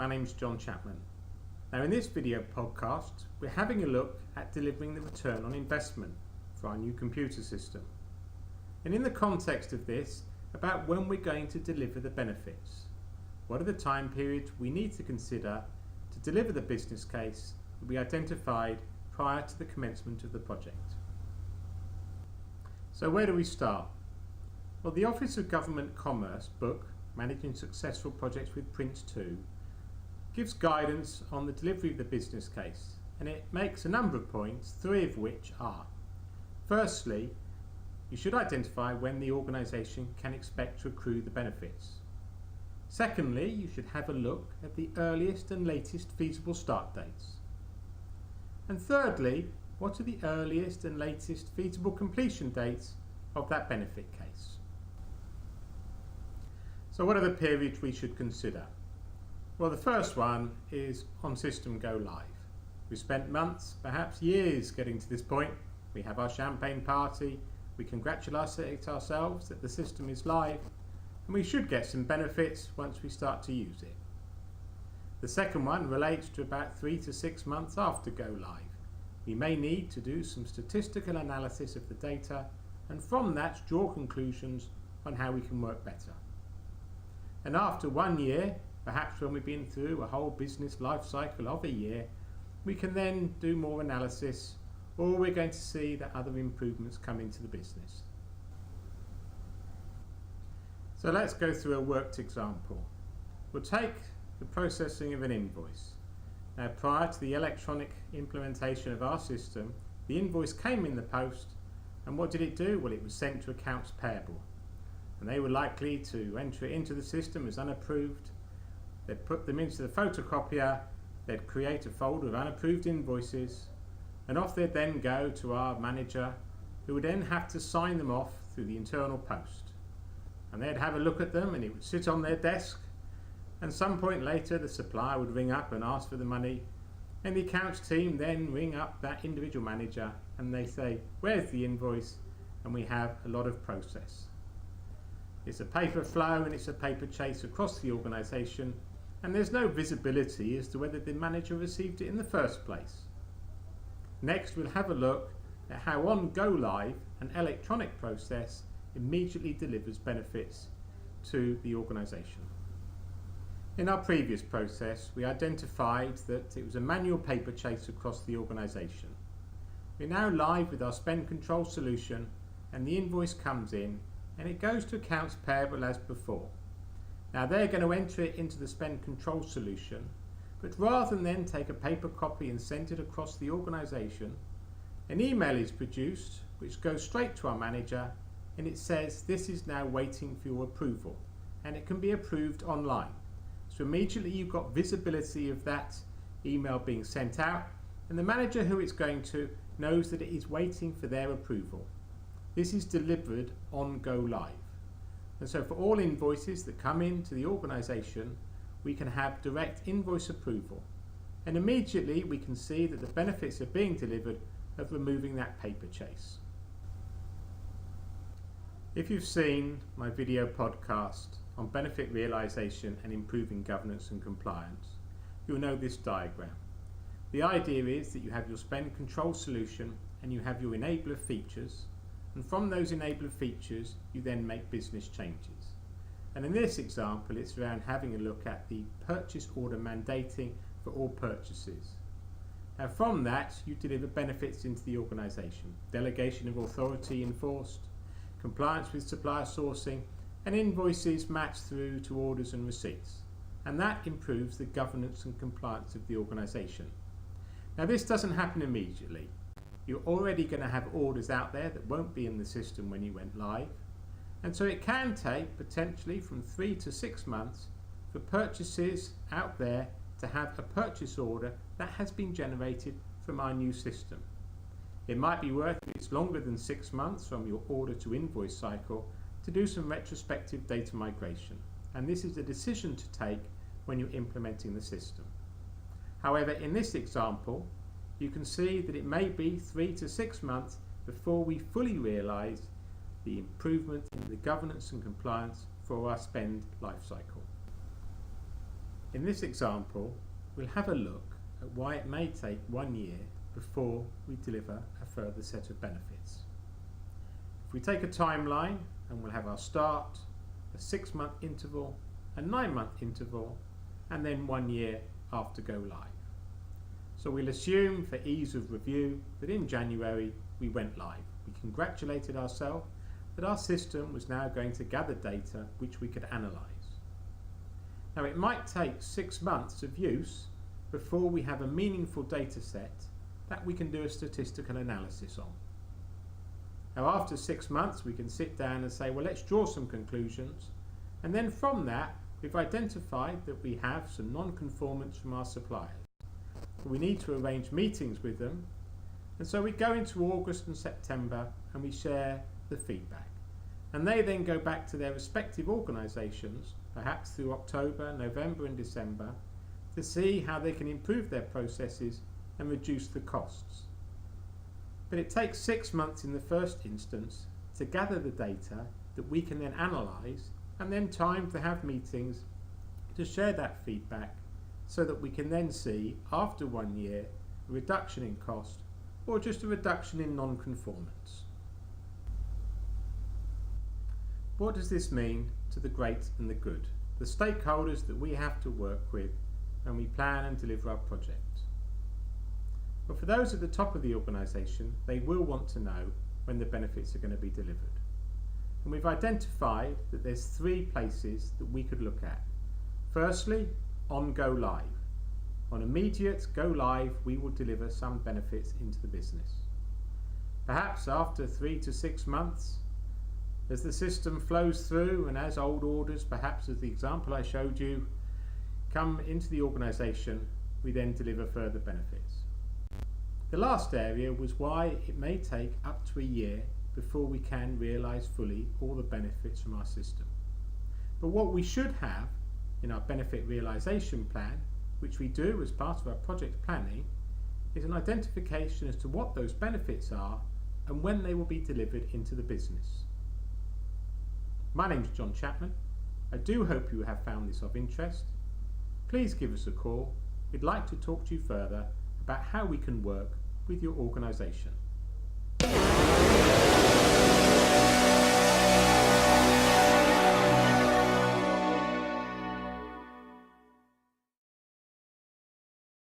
my name's John Chapman. Now in this video podcast we're having a look at delivering the return on investment for our new computer system. And in the context of this, about when we're going to deliver the benefits. What are the time periods we need to consider to deliver the business case that we identified prior to the commencement of the project. So where do we start? Well, the Office of Government Commerce book, Managing Successful Projects with Prince 2, gives guidance on the delivery of the business case, and it makes a number of points, three of which are: firstly, you should identify when the organisation can expect to accrue the benefits. Secondly, you should have a look at the earliest and latest feasible start dates. And thirdly, what are the earliest and latest feasible completion dates of that benefit case? So what are the periods we should consider? Well, the first one is on system go live. We've spent months, perhaps years, getting to this point. We have our champagne party, we congratulate ourselves that the system is live, and we should get some benefits once we start to use it. The second one relates to about 3 to 6 months after go live. We may need to do some statistical analysis of the data, and from that draw conclusions on how we can work better. And after 1 year, perhaps when we've been through a whole business life cycle of a year, we can then do more analysis, or we're going to see that other improvements come into the business. So let's go through a worked example. We'll take the processing of an invoice. Now, prior to the electronic implementation of our system, the invoice came in the post, and what did it do? Well, it was sent to accounts payable, and they were likely to enter it into the system as unapproved. They'd put them into the photocopier, they'd create a folder of unapproved invoices, and off they'd then go to our manager, who would then have to sign them off through the internal post. And they'd have a look at them, and it would sit on their desk, and some point later the supplier would ring up and ask for the money, and the accounts team then ring up that individual manager and they say, where's the invoice? And we have a lot of process. It's a paper flow and it's a paper chase across the organisation, and there's no visibility as to whether the manager received it in the first place. Next, we'll have a look at how on go live an electronic process immediately delivers benefits to the organisation. In our previous process, we identified that it was a manual paper chase across the organisation. We're now live with our spend control solution, and the invoice comes in and it goes to accounts payable as before. Now they're going to enter it into the spend control solution, but rather than then take a paper copy and send it across the organisation, an email is produced which goes straight to our manager, and it says this is now waiting for your approval, and it can be approved online. So immediately you've got visibility of that email being sent out, and the manager who it's going to knows that it is waiting for their approval. This is delivered on go live. And so for all invoices that come into the organisation, we can have direct invoice approval, and immediately we can see that the benefits are being delivered of removing that paper chase. If you've seen my video podcast on benefit realisation and improving governance and compliance, you'll know this diagram. The idea is that you have your spend control solution and you have your enabler features, and from those enabler features you then make business changes. And in this example it's around having a look at the purchase order mandating for all purchases. Now from that you deliver benefits into the organisation: delegation of authority enforced, compliance with supplier sourcing, and invoices matched through to orders and receipts. And that improves the governance and compliance of the organisation. Now this doesn't happen immediately. You're already going to have orders out there that won't be in the system when you went live, and so it can take potentially from 3 to 6 months for purchases out there to have a purchase order that has been generated from our new system. It might be worth, if it's longer than 6 months from your order to invoice cycle, to do some retrospective data migration, and this is a decision to take when you're implementing the system. However, in this example you can see that it may be 3 to 6 months before we fully realise the improvement in the governance and compliance for our spend lifecycle. In this example, we'll have a look at why it may take 1 year before we deliver a further set of benefits. If we take a timeline, and we'll have our start, a 6-month interval, a 9-month interval, and then 1 year after go live. So we'll assume, for ease of review, that in January we went live. We congratulated ourselves that our system was now going to gather data which we could analyse. Now it might take 6 months of use before we have a meaningful data set that we can do a statistical analysis on. Now after 6 months we can sit down and say, well, let's draw some conclusions, and then from that we've identified that we have some non-conformance from our suppliers. We need to arrange meetings with them, and so we go into August and September and we share the feedback, and they then go back to their respective organisations, perhaps through October, November and December, to see how they can improve their processes and reduce the costs. But it takes 6 months in the first instance to gather the data that we can then analyse, and then time to have meetings to share that feedback, so that we can then see, after 1 year, a reduction in cost or just a reduction in non-conformance. What does this mean to the great and the good, the stakeholders that we have to work with when we plan and deliver our project? Well, for those at the top of the organisation, they will want to know when the benefits are going to be delivered. And we've identified that there's 3 places that we could look at. Firstly, on go live. On immediate go live, we will deliver some benefits into the business. Perhaps after 3 to 6 months, as the system flows through and as old orders, perhaps as the example I showed you, come into the organisation, we then deliver further benefits. The last area was why it may take up to 1 year before we can realise fully all the benefits from our system. But what we should have in our benefit realisation plan, which we do as part of our project planning, is an identification as to what those benefits are and when they will be delivered into the business. My name is John Chapman. I do hope you have found this of interest. Please give us a call. We'd like to talk to you further about how we can work with your organisation.